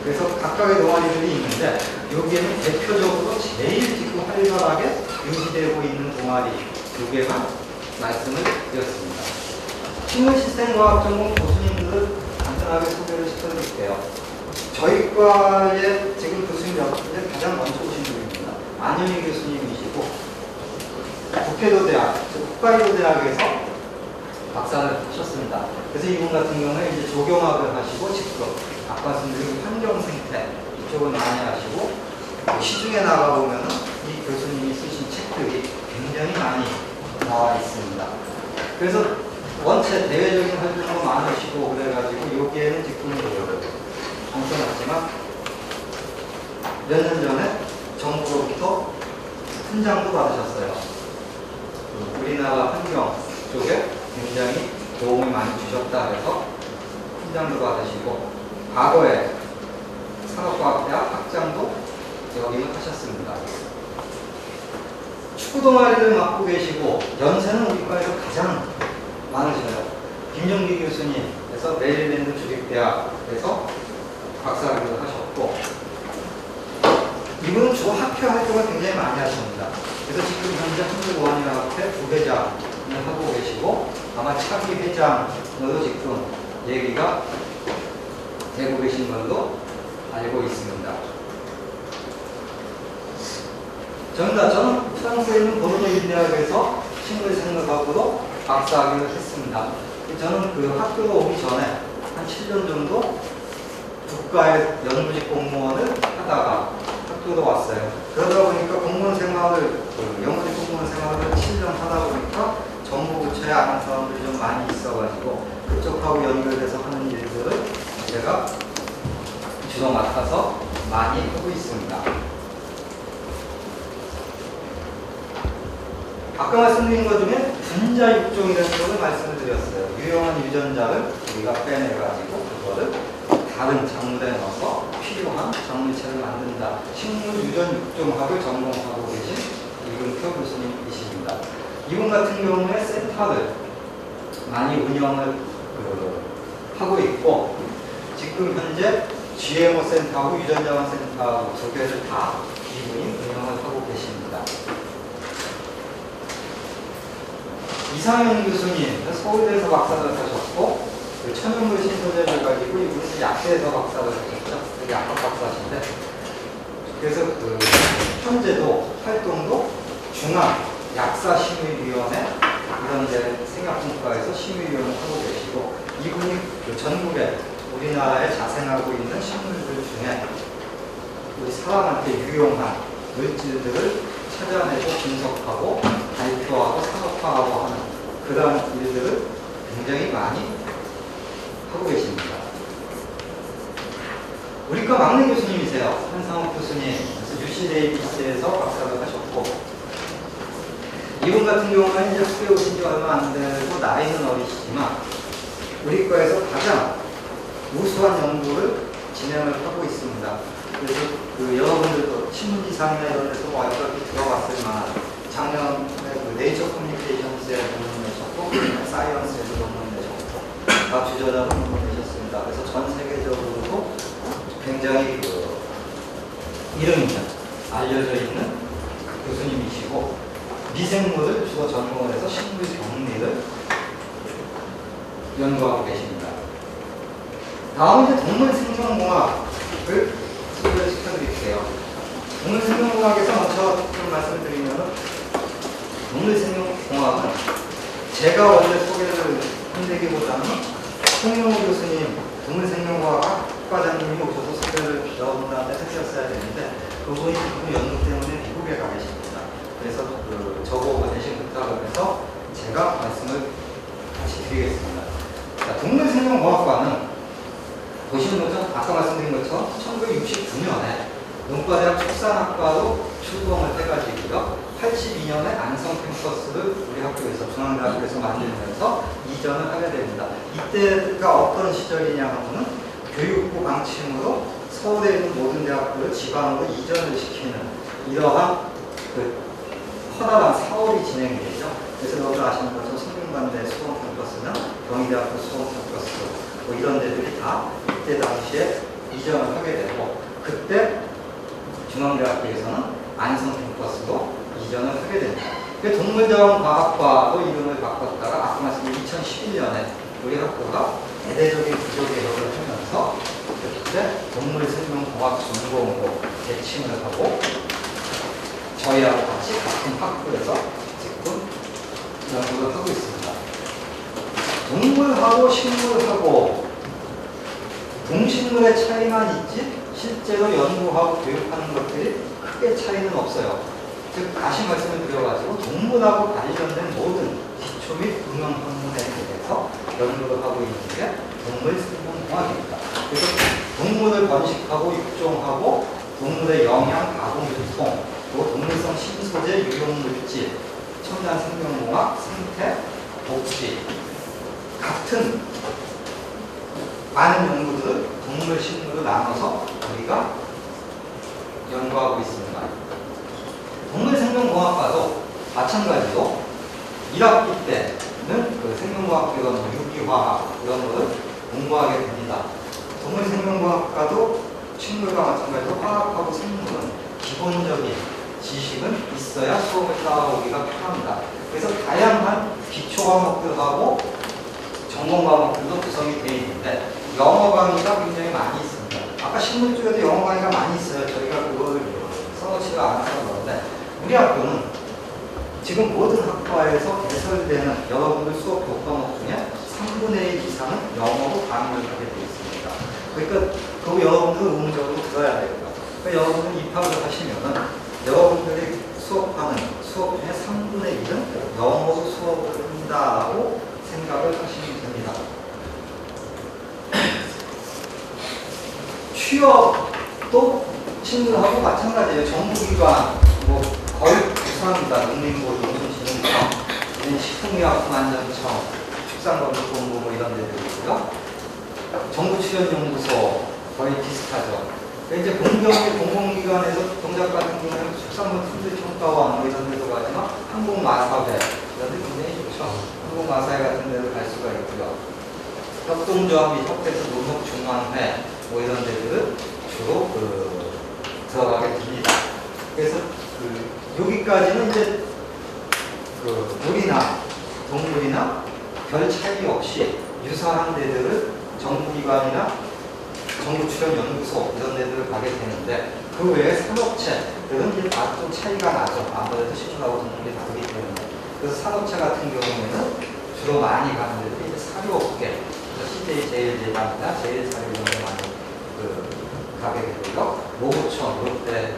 그래서 각각의 동아리들이 있는데 여기에는 대표적으로 제일 지금 활발하게 유지되고 있는 동아리 두 개만 말씀을 드렸습니다. 식물시스템과학 전공 교수님들을 간단하게 소개를 시켜드릴게요. 저희 과의 지금 교수님 중에 가장 먼저 오신 분입니다. 안현희 교수님이시고 국회도대학, 국가의료대학에서 박사를 하셨습니다. 그래서 이분 같은 경우는 이제 조경학을 하시고 직접 아까 말씀드린 환경생태 이쪽을 많이 하시고 시중에 나가보면 이 교수님이 쓰신 책들이 굉장히 많이 나와 있습니다. 그래서 원체 대외적인 활동도 많이 많으시고 그래가지고 여기에는 지금 안 써놨지만 몇 년 전에 정부로부터 훈장도 받으셨어요. 우리나라 환경 쪽에 굉장히 도움을 많이 주셨다 해서 훈장도 받으시고 과거에 산업과학대학 학장도 역임을 하셨습니다. 축구 동아리를 맡고 계시고 연세는 우리 과에서 가장 많으셔요. 김정기 교수님께서 메릴랜드 주립대학에서 박사학위를 하셨고 이분은 주로 학회 활동을 굉장히 많이 하십니다. 그래서 지금 현재 한국원인학회 부회장을 하고 계시고 아마 차기 회장으로 지금 얘기가 되고 계신 걸로 알고 있습니다. 저는 프랑스에 있는 보르네유 대학에서 식물생물학으로 박사학위를 했습니다. 저는 그 학교로 오기 전에 한 7년 정도 국가의 연구직 공무원을 하다가 학교로 왔어요. 그러다 보니까 공무원 생활을, 연구직 공무원 생활을 7년 하다 보니까 정부 부처에 아는 사람들이 좀 많이 있어가지고 그쪽하고 연결돼서 하는 일들을 제가 주로 맡아서 많이 하고 있습니다. 아까 말씀드린 것 중에 분자육종이라는 것을 말씀을 드렸어요. 유용한 유전자를 우리가 빼내가지고 그거를 다른 작물에 넣어서 필요한 작물체를 만든다. 식물 유전 육종학을 전공하고 계신 이근표 교수님이십니다. 이분 같은 경우에 센터를 많이 운영을 하고 있고 지금 현재 GMO 센터하고 유전자원 센터하고 두 개를 다 이분이 운영을 하고 계십니다. 이상현 교수님, 서울대에서 박사를 하셨고 천연물 신소재를 가지고 이분은 약대에서 박사를 하셨죠. 되게 약학 박사신데 그래서 현재도 활동도 중앙 약사심의위원회 이런 데 생약분과에서 심의위원을 하고 계시고 이분이 전국에 우리나라에 자생하고 있는 식물들 중에 우리 사람한테 유용한 물질들을 찾아내고 분석하고 발표하고 산업화하고 하는 그런 일들을 굉장히 많이 하고 계십니다. 우리과 막내 교수님이세요. 한상욱 교수님. 그래서 UC 데이비스에서 박사를 하셨고 이분 같은 경우는 이제 학교에 오신 지 얼마 안 되고 나이는 어리시지만 우리과에서 가장 우수한 연구를 진행을 하고 있습니다. 그래서 여러분들도 신문지상이나 이런 데서 완전히 들어봤을 만한 작년에 네이처 커뮤니케이션스에 논문 내셨고 사이언스에서 논문 내셨고 다 주저자로 논문 내셨습니다. 그래서 전 세계적으로도 굉장히 이름 있는 알려져 있는 교수님이시고 미생물을 주로 전공을 해서 식물 격리를 연구하고 계십니다. 다음은 이제 동물 생명공학을 소개를 시켜드릴게요. 동물 생명공학에서 먼저 좀 말씀을 드리면 동물 생명공학은 제가 원래 소개를 한다기보다는 홍영호 교수님 동물 생명공학 학과장님이 오셔서 소개를 여러분들한테 해주셨어야 되는데 그분이 지금 연구 때문에 미국에 가 계십니다. 그래서 저보고 대신 부탁을 해서 제가 말씀을 같이 드리겠습니다. 자, 동물 생명공학과는 보시는 것처럼 아까 말씀드린 것처럼 1969년에 농과대학 축산학과로 출범을 해가지고요. 82년에 안성 캠퍼스를 우리 학교에서 중앙대학교에서 만들면서 이전을 하게 됩니다. 이때가 어떤 시절이냐 하면은 교육부 방침으로 서울에 있는 모든 대학교를 지방으로 이전을 시키는 이러한 커다란 사업이 진행이 되죠. 그래서 여러분 아시는 것처럼 성균관대 수원 캠퍼스나 경희대학교 수원 캠퍼스 뭐 이런 데들이 다 이때 당시에 이전을 하게 되고 그때 중앙대학교에서는 안성 캠퍼스로 이전을 하게 됩니다. 동물자원과학과로 이름을 바꿨다가 아까 말씀드린 2011년에 우리 학교가 대대적인 구조 개혁을 하면서 그때 동물생명공학 전공으로 재칭을 하고 저희하고 같이 같은 학교에서 지금 연구를 하고 있습니다. 동물하고 식물하고 동식물의 차이만 있지 실제로 연구하고 교육하는 것들이 크게 차이는 없어요. 즉 다시 말씀을 드려가지고 동물하고 관련된 모든 기초 기초 및 응용 학문에 대해서 연구를 하고 있는 게 동물생명공학입니다. 그래서 동물을 번식하고 육종하고 동물의 영양, 가공, 유통, 또 동물성 신소재, 유용물질, 첨단 생명공학, 생태, 복지 같은 많은 연구들을 동물, 식물을 나눠서 우리가 연구하고 있습니다. 동물생명공학과도 마찬가지로 1학기 때는 그 생명과학 이런 유기화학 이런 거를 공부하게 됩니다. 동물생명공학과도 식물과 마찬가지로 화학하고 생물은 기본적인 지식은 있어야 수업을 따라오기가 편합니다. 그래서 다양한 기초 과목들하고 전공 과목들도 구성이 되어 있는데 영어 강의가 굉장히 많이 있습니다. 아까 식물 쪽에도 영어 강의가 많이 있어요. 저희가 그걸 써놓지가 않아서 그런데 우리 학교는 지금 모든 학과에서 개설되는 여러분들 수업 교과목 중에 3분의 1 이상은 영어로 강의를 하게 되어 있습니다. 그러니까 그 여러분들은 의무적으로 들어야 됩니다. 그러니까 여러분들 입학을 하시면은 여러분들이 수업하는 수업 중에 3분의 1은 영어로 수업을 한다라고 생각을 하시면 됩니다. 취업도 친구하고 마찬가지예요. 정부기관 뭐 거의 유사합니다. 농림부, 농촌진흥청, 식품의약품안전청, 축산검역본부 뭐 이런 데들이 있고요. 정부출연연구소 거의 비슷하죠. 이제 공공기관에서 동작 같은 경우에는 축산물품질평가원 뭐 이런 데도 가지만 항공마사회 이런 데 굉장히 좋죠. 항공마사회 같은 데를 갈 수가 있고요. 협동조합 및 협회에서 농협중앙회 뭐 이런 데들을 주로 들어가게 됩니다. 그래서 여기까지는 이제 물이나 동물이나 별 차이 없이 유사한 데들을 정부기관이나 정부출연연구소 이런 데들을 가게 되는데 그 외에 산업체들은 이제 다 좀 차이가 나죠. 아무래도 식물하고 동물이 다르기 때문에. 그래서 산업체 같은 경우에는 주로 많이 가는 데들이 이제 사료업계, CJ 제일제당이나 제일사료 이런 데 많이 가게 되고요. 로봇청, 롯데,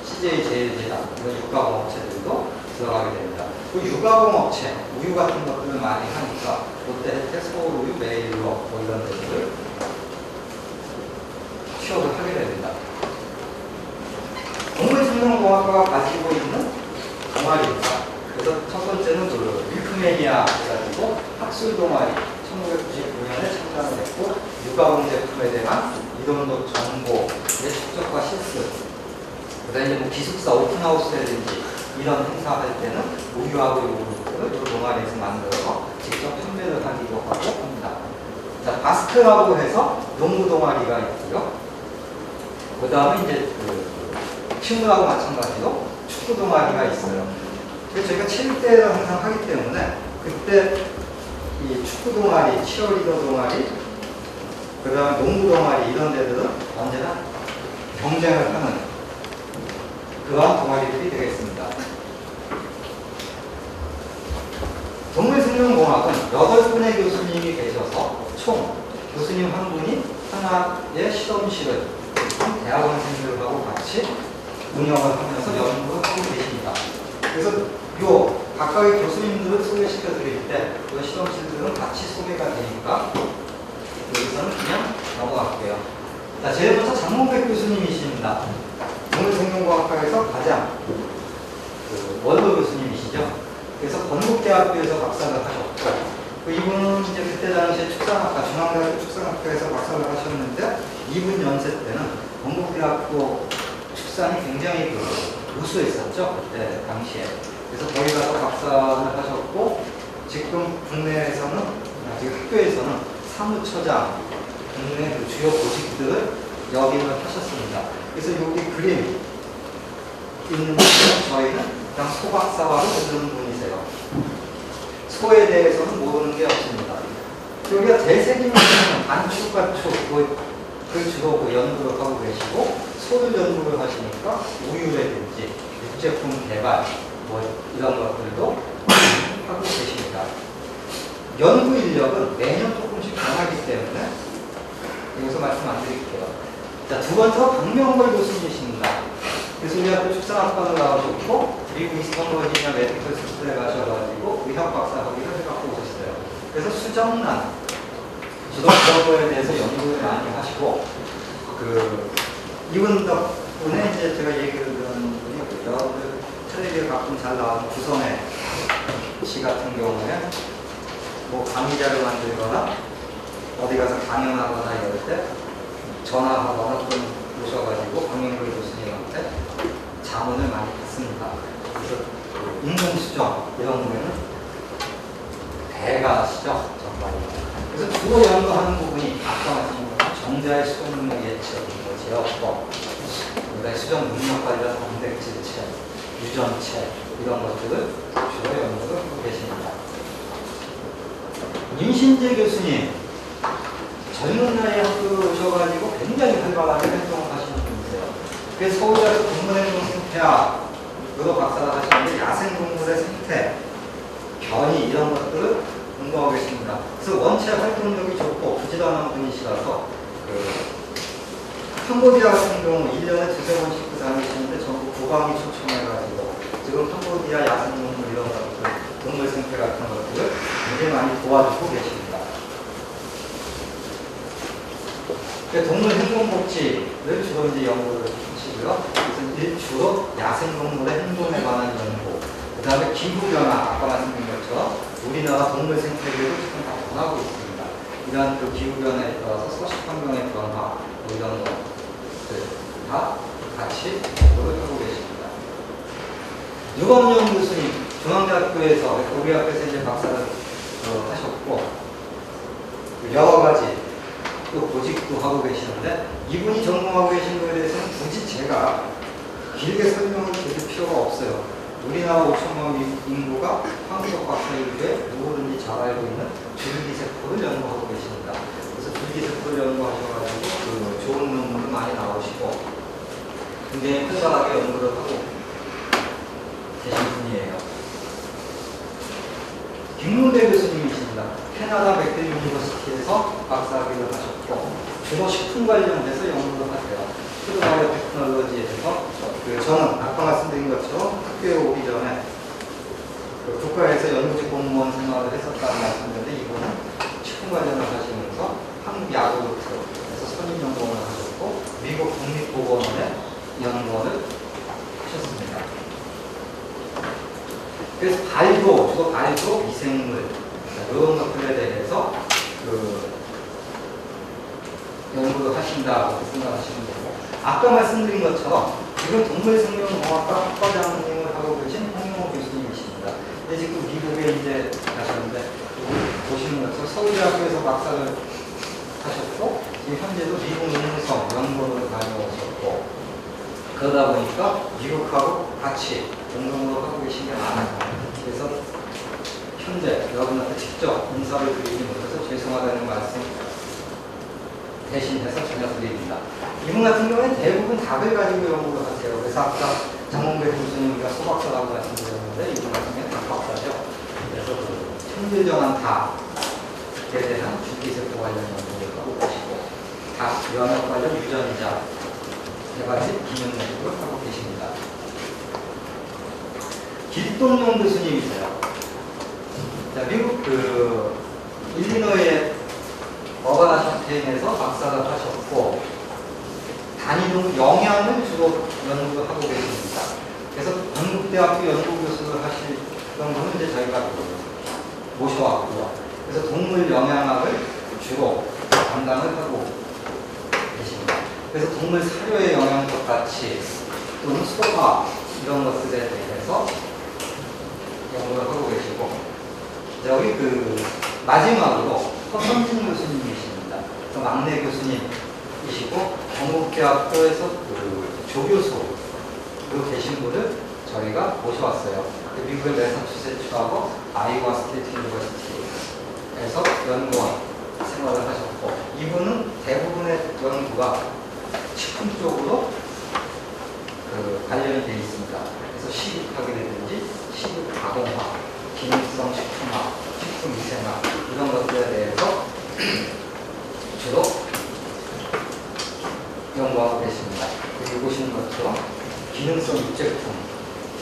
CJ 제일제당 이런 육가공업체들도 들어가게 됩니다. 그 육가공업체, 우유 같은 것들을 많이 하니까 롯데, 혜태, 서울우유, 메일로 뭐 이런 데들을 취업을 하게 됩니다. 동물생명공학과가 가지고 있는 동아리입니다. 그래서 첫 번째는 밀크매니아 해가지고 학술 동아리 1999년에 창단을 했고 육아공 제품에 대한 이론도 정보의 축적과 실습 그다음에 뭐 기숙사 오픈하우스라든지 이런 행사할 때는 우유하고 요구르트를 이 동아리에서 만들어서 직접 판매를 하기도 하고 합니다. 자, 바스크라고 해서 농구 동아리가 있고요. 그 다음에 이제 친구하고 마찬가지로 축구 동아리가 있어요. 그래서 저희가 체육대회를 항상 하기 때문에 그때 이 축구 동아리, 치어리더 동아리, 그 다음에 농구 동아리 이런 데들은 언제나 경쟁을 하는 그러한 동아리들이 되겠습니다. 동물생명공학은 8분의 교수님이 계셔서 총 교수님 한 분이 하나의 실험실을 대학원생들하고 같이 운영을 하면서 연구를 하고 계십니다. 그래서 요 각각의 교수님들을 소개시켜 드릴 때 그 실험실들은 같이 소개가 되니까 여기서는 그냥 넘어갈게요. 자, 제일 먼저 장문백 교수님이십니다. 동물생명공학과에서 가장 원로 교수님이시죠. 그래서 건국대학교에서 박사를 하셨고 이분은 이제 그때 당시에 축산학과, 중앙대학교 축산학과에서 박사를 하셨는데 이분 연세 때는 건국대학교 축산이 굉장히 우수했었죠. 네, 당시에. 그래서 거기 가서 박사를 하셨고 지금 국내에서는 지금 학교에서는 사무처장 국내 그 주요 보직들을 역임을 하셨습니다. 그래서 여기 그림 있는 분은 저희는 그냥 소박사화로 부르는 분이세요. 소에 대해서는 모르는 게 없습니다. 여기가 대세기면은 단축과 축, 그 주로 연구를 하고 계시고 소를 연구를 하시니까 우유라든지 육제품 개발 뭐 이런 것들도 하고 계십니다. 연구 인력은 매년 조금씩 변하기 때문에 여기서 말씀 안 드릴게요. 자, 두 번째 박명걸 교수님이십니다. 그래서 우리 학교 축산학과를 나오셨고 미국 이스턴 버지니아 메디컬 스쿨에 가셔가지고 의학 박사 학위를 해갖고 오셨어요. 그래서 수정란 주독정보에 대해서 연구를 많이 하시고 이분 덕분에 이제 제가 얘기를 들은 분이 여러분들 텔레비에 가끔 잘 나오는 구성의 시 같은 경우에 뭐 강의자를 만들거나 어디 가서 강연하거나 이럴 때 전화하거나 또는 오셔가지고 강영글 교수님한테 자문을 많이 받습니다. 그래서 인공수정 이런 거에는 대가시죠, 정말. 그래서 주로 연구하는 부분이 아까 말씀드린 정자의 수정 능력 예측, 제어법, 그다음에 수정 능력 관련 단백질체, 유전체 이런 것들을 주로 연구를 하고 계십니다. 임신재 교수님 젊은 나이에 학교에 오셔가지고 굉장히 활발하게 활동을 하시는 분이세요. 그래서 서울대학교 동물행동 생태학으로 박사를 하시는데 야생동물의 생태, 변이 이런 것들을 공부하고 계십니다. 그래서 원체 활동력이 좋고 부지런한 분이시라서 캄보디아 같은 경우 1년에 2~3번씩 다니시는데 전부 고강이 초청해가지고 지금 캄보디아 야생동물 이런 것들, 동물 생태 같은 것들을 굉장히 많이 도와주고 계십니다. 동물 행동복지를 주로 이제 연구를 하시고요. 그래서 주로 야생동물의 행동에 관한 연구, 그 다음에 기후변화, 아까 말씀드린 것처럼 우리나라 동물 생태계를 지금 다 변하고 있습니다. 이러한 그 기후변화에 따라서 서식환경의 변화, 이런 것들 다 같이 연구를 하고 계십니다. 유범용 교수님, 중앙대학교에서, 우리 학교에서 이제 박사를 하셨고, 여러 가지 또 보직도 하고 계시는데, 이분이 전공하고 계신 거에 대해서는 굳이 제가 길게 설명을 드릴 필요가 없어요. 우리나라 5천만 인구가 황기석 박사 이후에 누구든지 잘 알고 있는 줄기세포를 연구하고 계십니다. 그래서 줄기세포를 연구하셔가지고 좋은 논문도 많이 나오시고 굉장히 활발하게 연구를 하고 계신 분이에요. 김문배 교수님이십니다. 캐나다 맥길 유니버시티에서 박사학위를 하셨고 주로 식품 관련해서 연구를 하세요. 푸드바이오 테크놀로지에 대해서 저는 아까 말씀드린 것처럼 학교에 오기 전에 국가에서 연구직 공무원 생활을 했었다는 말씀드렸는데 이분은 식품 관련을 하시면서 한국야구르트에서 선임연구원을 하셨고 미국 국립보건원에 연구원을 하셨습니다. 그래서 발효, 주로 발효, 미생물 이런 것들에 대해서 연구를 하신다고 생각하시는 거고 아까 말씀드린 것처럼 지금 동물생명공학과 학과장님을 하고 계신 홍영호 교수님이십니다. 근데 지금 미국에 이제 가셨는데 보시는 것처럼 서울대학교에서 박사를 하셨고 지금 현재도 미국 농무성 연구원으로 다녀오셨고 그러다 보니까 미국하고 같이 공동으로 하고 계신 게 많아요. 그래서 현재 여러분한테 직접 인사를 드리지 못해서 죄송하다는 말씀 대신해서 전해드립니다. 이분 같은 경우는 대부분 닭을 가지고 연구를 하세요. 그래서 아까 장몽백 교수님과 소박사라고 말씀드렸는데 이분 같은 경우는 닭박사죠. 그래서 천질전환 닭에 대한 줄기세포 관련 연구를 하고 계시고 닭 면역 관련 유전자 세 가지 기능 연구를 하고 계십니다. 길동용 교수님이세요. 자, 미국 일리노이의 어바나 샴페인에서 박사를 하셨고 단위동 영양을 주로 연구를 하고 계십니다. 그래서 한국대학교 연구교수를 하시던 분은 이제 저희가 모셔왔고요. 그래서 동물 영양학을 주로 담당을 하고 계십니다. 그래서 동물 사료의 영양적 가치 또는 소화 이런 것들에 대해서 연구를 하고 계시고 여기 마지막으로 허선진 교수님이십니다. 막내 교수님이시고 건국대학교에서 조교수로 계신 분을 저희가 모셔왔어요. 미국의 매사추세츠하고 아이오와 스테이트 유니버시티에서 연구원 생활을 하셨고 이분은 대부분의 연구가 식품 쪽으로 관련이 되어 있습니다. 그래서 식육학이라든지 식육 가공학, 기능성 식품학, 식품 위생학 이런 것들에 대해서 주로 연구하고 계십니다. 여기 보시는 것처럼 기능성 유제품,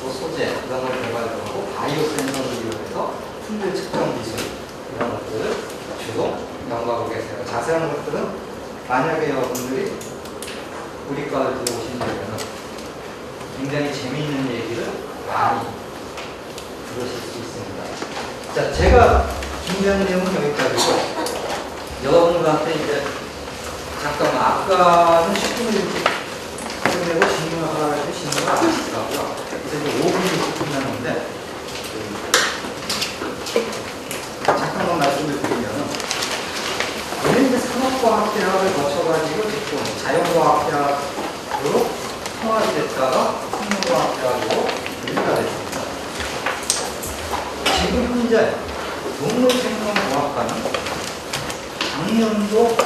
소재 그런 걸 개발도 하고 바이오 센서를 이용해서 품질 측정 기술 이런 것들을 주로 연구하고 계세요. 자세한 것들은 만약에 여러분들이 우리 과를 들어오신다면 굉장히 재미있는 얘기를 많이 들으실 수 있습니다. 자, 제가 준비한 내용은 여기까지고 여러분들한테 이제 잠깐만 아까는 10분을 이렇게 하려고 질문을 하라고 질문을 안 하시더라고요. 그래서 이제 5분이 끝났는데 잠깐만 말씀을 드리면은 오늘 이제 산업과학대학을 거쳐가지고 지금 자연과학대학으로 통합이 됐다가 생명과학대학으로 분리가 됐습니다. 지금 현재 농물생명공학과는 작년도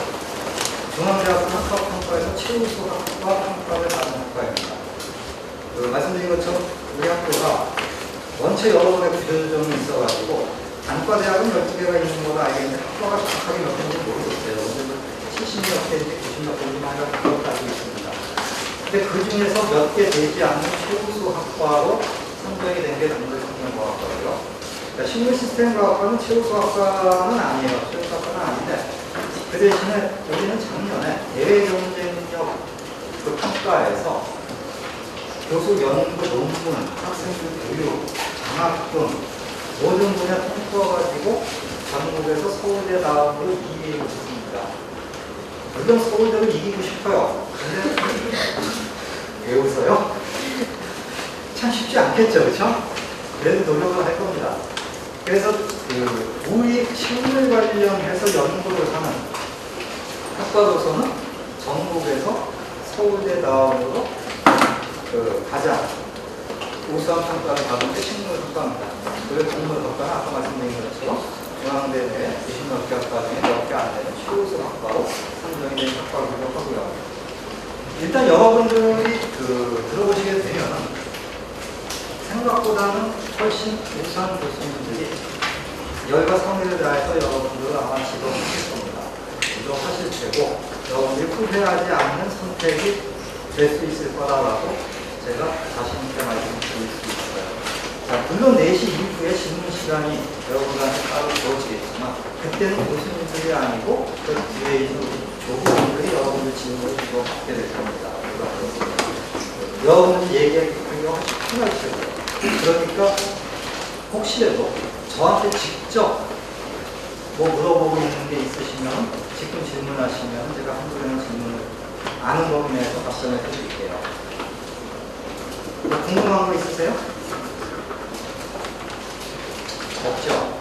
중앙대학교 학과평가에서 최우수 학과 평가를 받은 학과입니다. 말씀드린 것처럼 우리 학교가 원체 여러 번의 구조조정이 있어가지고 단과대학은 12개가 있는 거로 알겠는데 학과가 정확하게 몇 개인지 모르겠어요. 오늘 70몇 개인지 90몇 개인지 하나 그렇게 알고 있습니다. 근데 그 중에서 몇 개 되지 않는 최우수 학과로 선정이 된 게 농물생명과학과고요. 그러니까 식물시스템과학과는 최우수 학과는 아니에요. 최우수 학과는 아닌데 그 대신에 우리는 작년에 대외 경쟁력 그 평가에서 교수 연구 논문, 학생들 교육, 장학금 모든 분야 통틀어가지고 전국에서 서울대 다음으로 2위에 있습니다. 물론 서울대를 이기고 싶어요. 근데 왜 웃어요? 참 쉽지 않겠죠, 그렇죠? 그래도 노력을 할 겁니다. 그래서 그 우익 식물 관련해서 연구를 하는 학과로서는 전국에서 서울대 다음으로 그 가장 우수한 평가를 받은 게 식물 학과입니다. 그리고 동물 학과는 아까 말씀드린 것처럼 중앙대 내 90몇 개 학과 중에 몇 개 안 되는 최우수 학과로 선정이 된 학과이기도 하고요. 일단 여러분들이 들어보시게 되면 생각보다는 훨씬 우수한 교수님들이 열과 성의를 다해서 여러분들을 아마 지도하실 겁니다. 지도하실 테고 여러분들이 후회하지 않는 선택이 될 수 있을 거라고 제가 자신 있게 말씀드릴 수 있어요. 자, 물론 4시 이후에 질문 시간이 여러분들한테 따로 주어지겠지만 그때는 교수님들이 아니고 그 뒤에 있는 조교분들이 여러분들 질문을 주고받게 될 겁니다. 여러분들이 얘기하기가 훨씬 편하실 거예요. 그러니까 혹시라도 저한테 직접 뭐 물어보고 있는 게 있으시면 지금 질문하시면 제가 한두 개는 질문을 아는 범위 내에서 답변을 해드릴게요. 뭐 궁금한 거 있으세요? 없죠?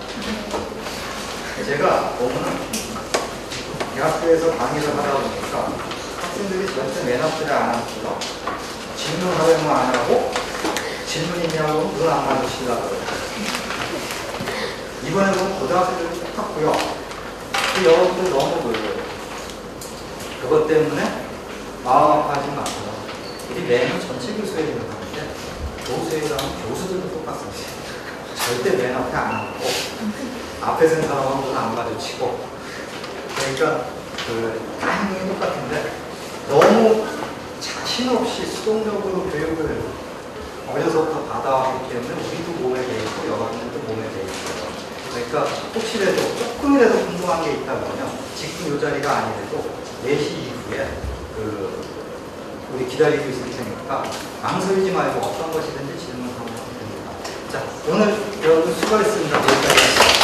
제가 오늘 대학교에서 강의를 하다 보니까 학생들이 절대 맨 앞줄에 안 앉고요. 질문하려면 안 하고 질문 있냐고 눈 안 마주치려고 그래요. 이번에 보면 고등학생들이 똑같고요. 여러분들 너무 놀려요. 그것 때문에 마음 아파하지 마세요. 우리 매는 전체 교수회의를 하는데 교수회의를 하면 교수들도 똑같습니다. 절대 맨 앞에 안 앉고 앞에 선 사람하고 눈 안 마주치고 그러니까 다 행동이 똑같은데 너무 자신 없이 수동적으로 교육을 어려서부터 받아왔기 때문에 우리도 몸에 돼 있고 여러분들도 몸에 돼 있어요. 그러니까 혹시라도 조금이라도 궁금한 게 있다 보면 지금 이 자리가 아니래도 4시 이후에 우리 기다리고 있을 테니까 망설이지 말고 어떤 것이든지 질문하면 됩니다. 자, 오늘 여러분 수고했습니다. 여기까지.